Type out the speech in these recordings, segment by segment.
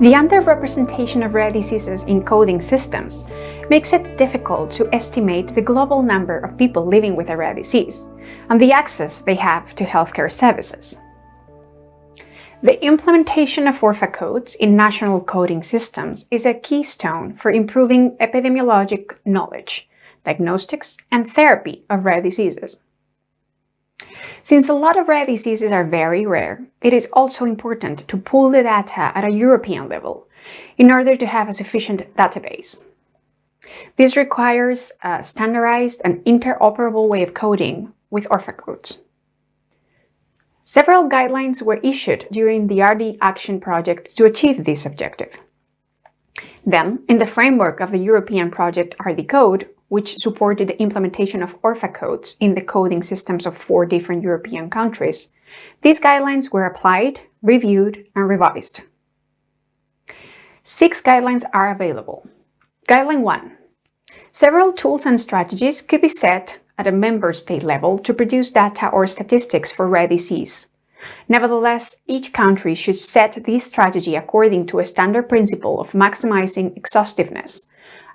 The underrepresentation of rare diseases in coding systems makes it difficult to estimate the global number of people living with a rare disease and the access they have to healthcare services. The implementation of ORPHAcodes in national coding systems is a keystone for improving epidemiologic knowledge, diagnostics, and therapy of rare diseases. Since a lot of rare diseases are very rare, it is also important to pool the data at a European level in order to have a sufficient database. This requires a standardized and interoperable way of coding with ORPHAcodes. Several guidelines were issued during the RD Action project to achieve this objective. Then, in the framework of the European project ORPHAcoding, which supported the implementation of ORPHAcodes in the coding systems of 4 different European countries, these guidelines were applied, reviewed, and revised. 6 guidelines are available. Guideline 1. Several tools and strategies could be set at a member state level to produce data or statistics for rare disease. Nevertheless, each country should set this strategy according to a standard principle of maximizing exhaustiveness,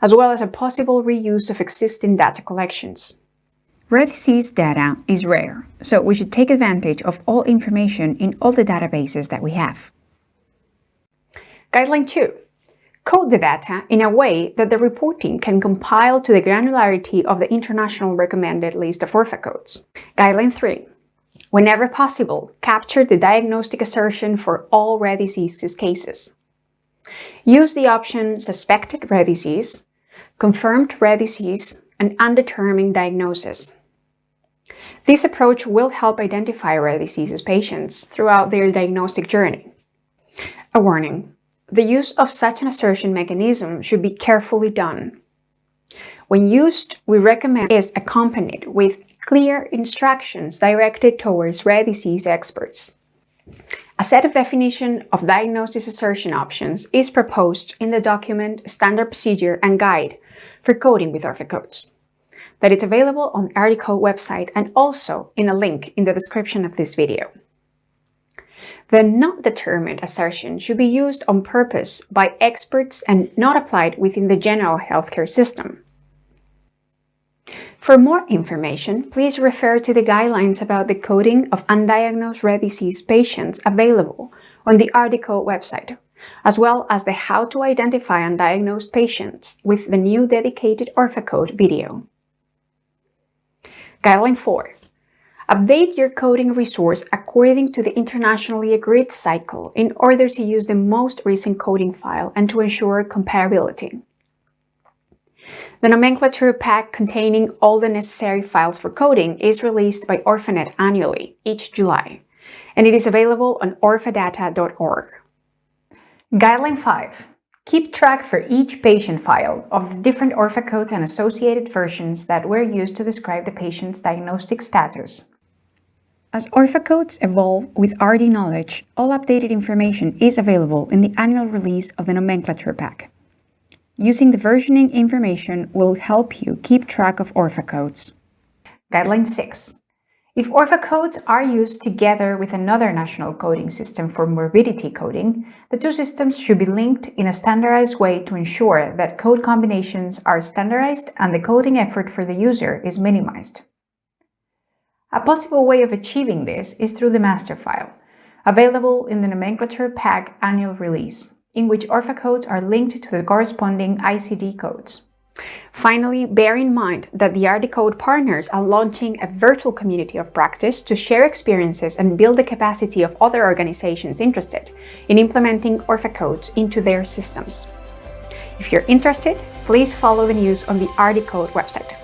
as well as a possible reuse of existing data collections. Rare disease data is rare, so we should take advantage of all information in all the databases that we have. Guideline 2. Code the data in a way that the reporting can compile to the granularity of the international recommended list of ORPHAcodes. Guideline 3. Whenever possible, capture the diagnostic assertion for all rare disease cases. Use the option Suspected Rare Disease, Confirmed Rare Disease, and Undetermined Diagnosis. This approach will help identify rare diseases patients throughout their diagnostic journey. A warning: the use of such an assertion mechanism should be carefully done. When used, we recommend it is accompanied with clear instructions directed towards rare disease experts. A set of definition of diagnosis assertion options is proposed in the document Standard Procedure and Guide for Coding with ORPHAcodes, that is available on the ORPHAcode website and also in a link in the description of this video. The not determined assertion should be used on purpose by experts and not applied within the general healthcare system. For more information, please refer to the guidelines about the coding of undiagnosed rare disease patients available on the ORPHAcode website, as well as the How to Identify Undiagnosed Patients with the new dedicated ORPHAcode video. Guideline 4. Update your coding resource according to the internationally agreed cycle in order to use the most recent coding file and to ensure comparability. The Nomenclature pack containing all the necessary files for coding is released by Orphanet annually, each July, and it is available on orphadata.org. Guideline 5. Keep track for each patient file of the different ORPHAcodes and associated versions that were used to describe the patient's diagnostic status. As ORPHAcodes evolve with RD knowledge, all updated information is available in the annual release of the Nomenclature pack. Using the versioning information will help you keep track of ORPHAcodes. Guideline 6. If ORPHAcodes are used together with another national coding system for morbidity coding, the 2 systems should be linked in a standardized way to ensure that code combinations are standardized and the coding effort for the user is minimized. A possible way of achieving this is through the master file, available in the Nomenclature pack annual release, in which ORPHAcodes are linked to the corresponding ICD codes. Finally, bear in mind that the ORPHAcode partners are launching a virtual community of practice to share experiences and build the capacity of other organizations interested in implementing ORPHAcodes into their systems. If you're interested, please follow the news on the ORPHAcode website.